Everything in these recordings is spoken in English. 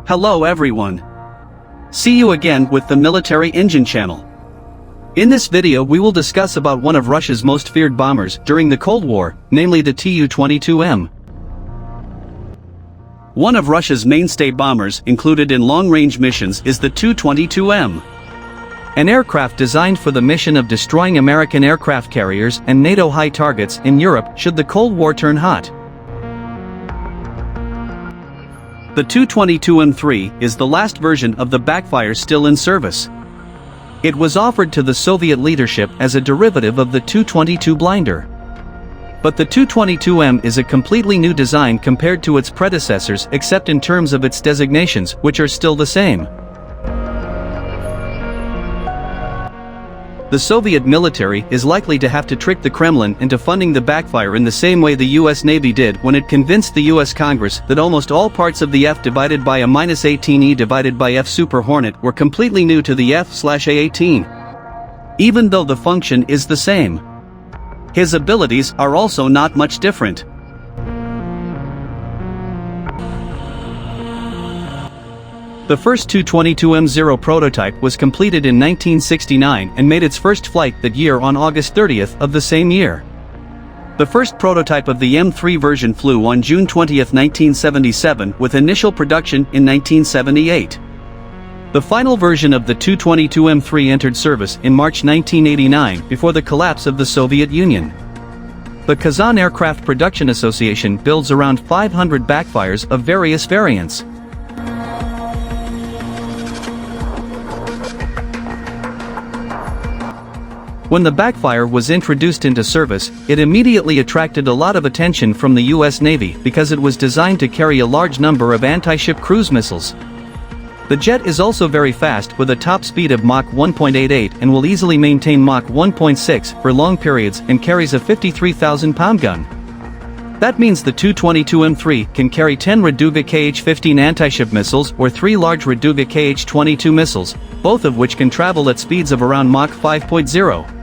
Hello everyone. See you again with the Military Engine channel. In this video we will discuss about one of Russia's most feared bombers during the Cold War, namely the Tu-22M. One of Russia's mainstay bombers included in long-range missions is the Tu-22M. An aircraft designed for the mission of destroying American aircraft carriers and NATO high targets in Europe should the Cold War turn hot. The Tu-22M3 is the last version of the Backfire still in service. It was offered to the Soviet leadership as a derivative of the Tu-22 blinder. But the Tu-22M is a completely new design compared to its predecessors except in terms of its designations, which are still the same. The Soviet military is likely to have to trick the Kremlin into funding the Backfire in the same way the US Navy did when it convinced the US Congress that almost all parts of the F divided by A-18E divided by F Super Hornet were completely new to the F/A-18. Even though the function is the same. His abilities are also not much different. The first Tu-22M0 prototype was completed in 1969 and made its first flight that year on August 30th of the same year. The first prototype of the M3 version flew on June 20, 1977, with initial production in 1978. The final version of the Tu-22M3 entered service in March 1989 before the collapse of the Soviet Union. The Kazan Aircraft Production Association builds around 500 Backfires of various variants. When the Backfire was introduced into service, it immediately attracted a lot of attention from the US Navy because it was designed to carry a large number of anti-ship cruise missiles. The jet is also very fast with a top speed of Mach 1.88 and will easily maintain Mach 1.6 for long periods and carries a 53,000-pound gun. That means the Tu-22M3 can carry 10 Raduga Kh-15 anti-ship missiles or 3 large Raduga Kh-22 missiles, both of which can travel at speeds of around Mach 5.0.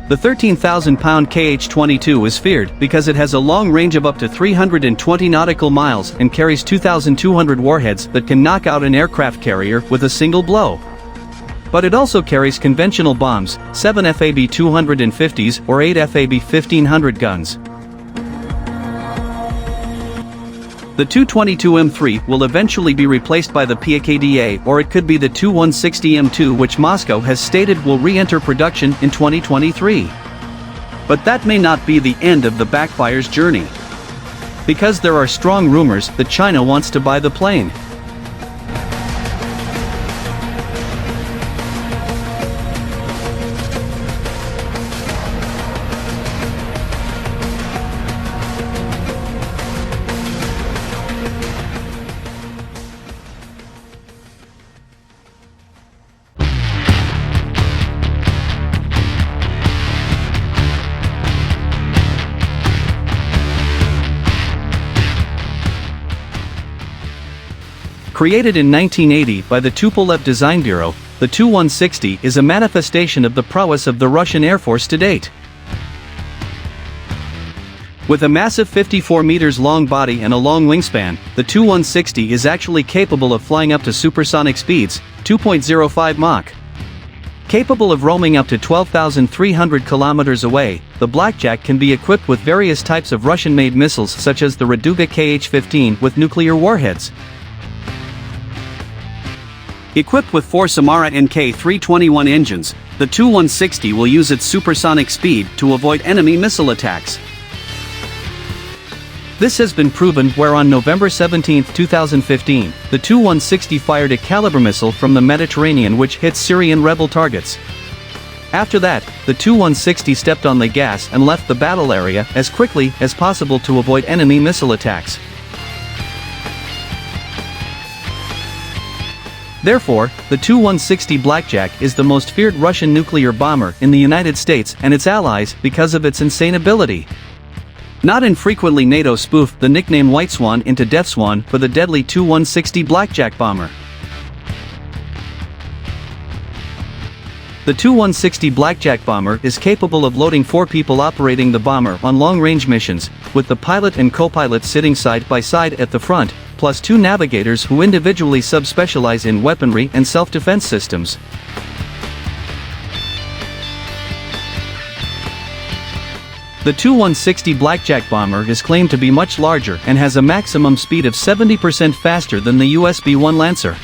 The 13,000-pound Kh-22 is feared because it has a long range of up to 320 nautical miles and carries 2,200 warheads that can knock out an aircraft carrier with a single blow. But it also carries conventional bombs, 7 FAB-250s or 8 FAB-1500 guns. The Tu-22M3 will eventually be replaced by the PKDA, or it could be the Tu-160M2, which Moscow has stated will re-enter production in 2023. But that may not be the end of the Backfire's journey. Because there are strong rumors that China wants to buy the plane. Created in 1980 by the Tupolev Design Bureau, the Tu-160 is a manifestation of the prowess of the Russian Air Force to date. With a massive 54 meters long body and a long wingspan, the Tu-160 is actually capable of flying up to supersonic speeds, 2.05 Mach. Capable of roaming up to 12,300 kilometers away, the Blackjack can be equipped with various types of Russian-made missiles such as the Raduga Kh-15 with nuclear warheads. Equipped with 4 Samara NK-321 engines, the Tu-160 will use its supersonic speed to avoid enemy missile attacks. This has been proven where on November 17, 2015, the Tu-160 fired a Caliber missile from the Mediterranean which hit Syrian rebel targets. After that, the Tu-160 stepped on the gas and left the battle area as quickly as possible to avoid enemy missile attacks. Therefore, the Tu-160 Blackjack is the most feared Russian nuclear bomber in the United States and its allies because of its insane ability. Not infrequently NATO spoofed the nickname White Swan into Death Swan for the deadly Tu-160 Blackjack bomber. The Tu-160 Blackjack bomber is capable of loading 4 people operating the bomber on long-range missions, with the pilot and co-pilot sitting side by side at the front, plus 2 navigators who individually subspecialize in weaponry and self-defense systems. The Tu-160 Blackjack bomber is claimed to be much larger and has a maximum speed of 70% faster than the USB-1 Lancer.